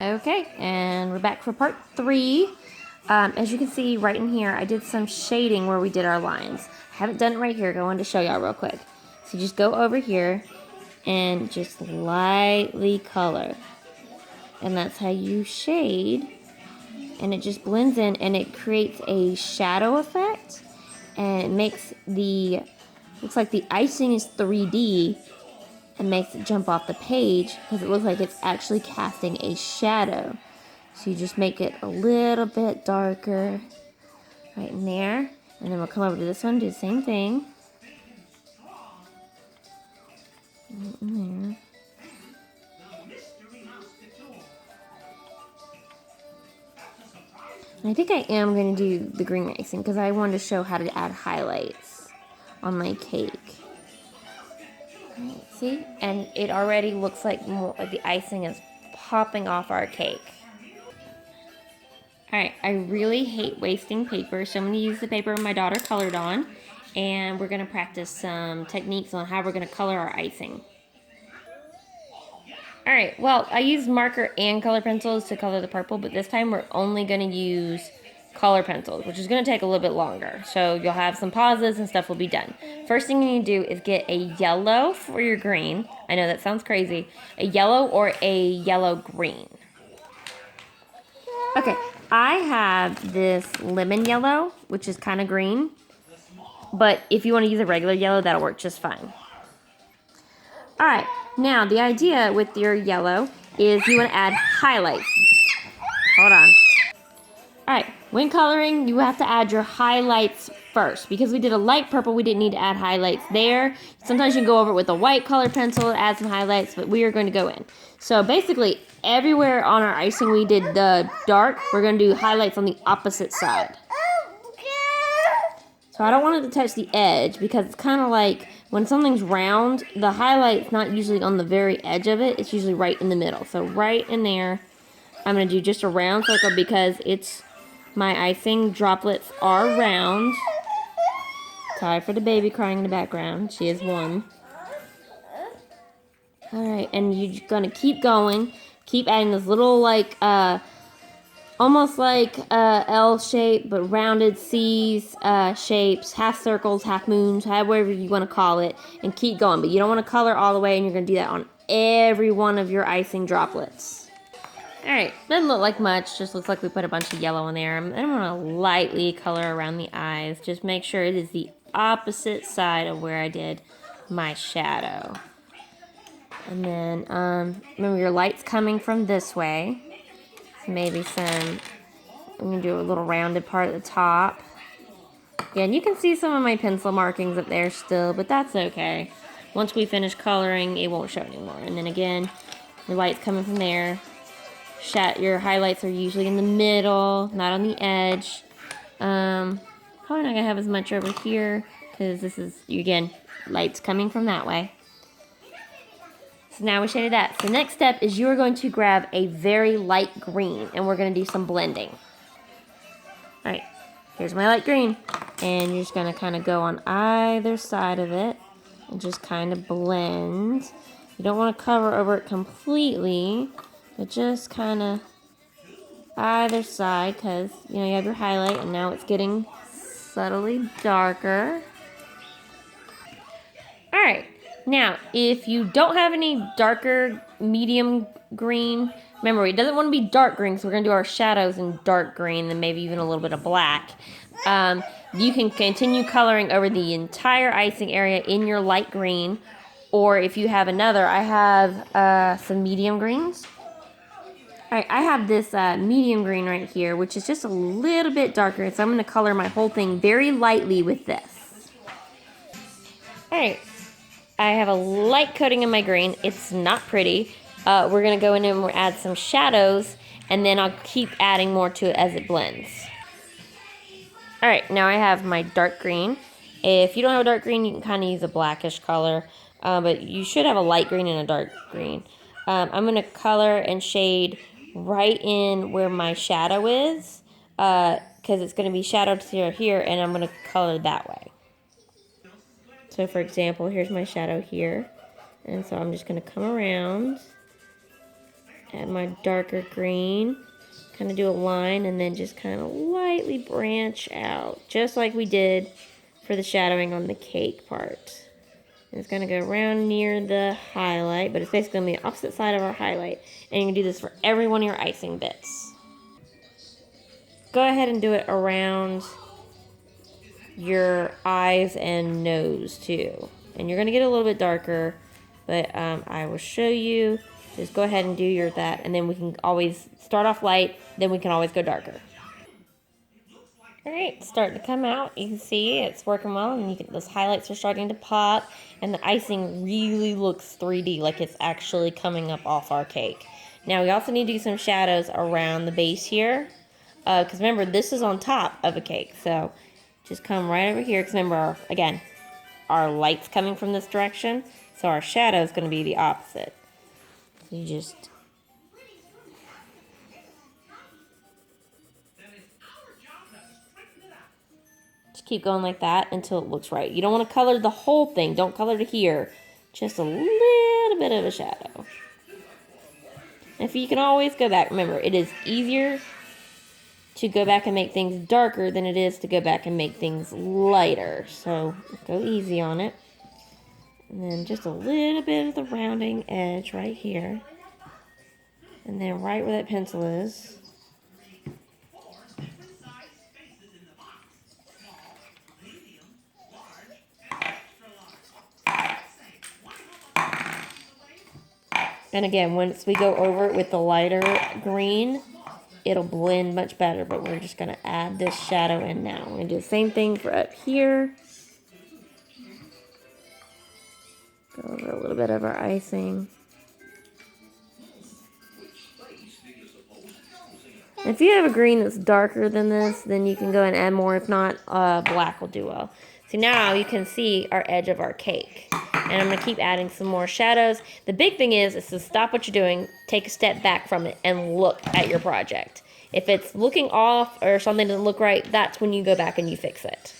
Okay, and we're back for part 3. As you can see right in here, I did some shading where we did our lines. I haven't done it right here. I wanted to show y'all real quick. So just go over here and just lightly color. And that's how you shade. And it just blends in and it creates a shadow effect. And it makes looks like the icing is 3D. And makes it jump off the page because it looks like it's actually casting a shadow. So you just make it a little bit darker right in there. And then we'll come over to this one, do the same thing. Right in there. And I think I am going to do the green icing because I wanted to show how to add highlights on my cake. Right, see? And it already looks like more like the icing is popping off our cake. Alright, I really hate wasting paper, so I'm going to use the paper my daughter colored on, and we're going to practice some techniques on how we're going to color our icing. Alright, well, I used marker and color pencils to color the purple, but this time we're only going to use color pencils, which is going to take a little bit longer. So you'll have some pauses and stuff will be done. First thing you need to do is get a yellow for your green. I know that sounds crazy. A yellow or a yellow-green. Okay, I have this lemon yellow, which is kind of green. But if you want to use a regular yellow, that'll work just fine. Alright, now the idea with your yellow is you want to add highlights. Hold on. Alright, when coloring, you have to add your highlights first. Because we did a light purple, we didn't need to add highlights there. Sometimes you can go over it with a white color pencil, add some highlights, but we are going to go in. So basically, everywhere on our icing we did the dark, we're going to do highlights on the opposite side. So I don't want it to touch the edge because it's kind of like when something's round, the highlight's not usually on the very edge of it. It's usually right in the middle. So right in there, I'm going to do just a round circle because my icing droplets are round. Sorry for the baby crying in the background. She is one. Alright, and you're going to keep going. Keep adding this little almost like L shape, but rounded C's shapes, half circles, half moons, however you want to call it, and keep going. But you don't want to color all the way, and you're going to do that on every one of your icing droplets. Alright, doesn't look like much, just looks like we put a bunch of yellow in there. I'm going to lightly color around the eyes, just make sure it is the opposite side of where I did my shadow. And then, remember your light's coming from this way. Maybe I'm going to do a little rounded part at the top. Again, you can see some of my pencil markings up there still, but that's okay. Once we finish coloring, it won't show anymore. And then again, your light's coming from there. Your highlights are usually in the middle, not on the edge. Probably not going to have as much over here, because this is, again, light's coming from that way. So now we shaded that. So next step is you are going to grab a very light green, and we're going to do some blending. Alright, here's my light green. And you're just going to kind of go on either side of it and just kind of blend. You don't want to cover over it completely, but just kind of either side because, you have your highlight, and now it's getting subtly darker. Alright. Now, if you don't have any darker medium green, remember, it doesn't want to be dark green, so we're going to do our shadows in dark green and maybe even a little bit of black. You can continue coloring over the entire icing area in your light green, or if you have another, I have some medium greens. Alright, I have this medium green right here, which is just a little bit darker, so I'm going to color my whole thing very lightly with this. Alright. I have a light coating in my green. It's not pretty. We're going to go in and we'll add some shadows, and then I'll keep adding more to it as it blends. Alright, now I have my dark green. If you don't have a dark green, you can kind of use a blackish color, but you should have a light green and a dark green. I'm going to color and shade right in where my shadow is, because it's going to be shadowed here, and I'm going to color that way. So for example, here's my shadow here. And so I'm just going to come around Add my darker green. Kind of do a line and then just kind of lightly branch out, just like we did for the shadowing on the cake part. And it's going to go around near the highlight, but it's basically on the opposite side of our highlight. And you can do this for every one of your icing bits. Go ahead and do it around your eyes and nose too. And you're going to get a little bit darker, but I will show you. Just go ahead and do your that, and then we can always start off light, then we can always go darker. All right, starting to come out. You can see it's working well, and those highlights are starting to pop, and the icing really looks 3D, like it's actually coming up off our cake. Now we also need to do some shadows around the base here, because remember, this is on top of a cake, so just come right over here, because remember, again, our light's coming from this direction, so our shadow is going to be the opposite. You just keep going like that until it looks right. You don't want to color the whole thing. Don't color to here. Just a little bit of a shadow. If you can always go back. Remember, it is easier to go back and make things darker than it is to go back and make things lighter. So go easy on it. And then just a little bit of the rounding edge right here. And then right where that pencil is. And again, once we go over it with the lighter green, it'll blend much better, but we're just going to add this shadow in now. We're going to do the same thing for up here. Go over a little bit of our icing. If you have a green that's darker than this, then you can go and add more. If not, black will do well. So now you can see our edge of our cake. And I'm going to keep adding some more shadows. The big thing is to stop what you're doing, take a step back from it, and look at your project. If it's looking off or something doesn't look right, that's when you go back and you fix it.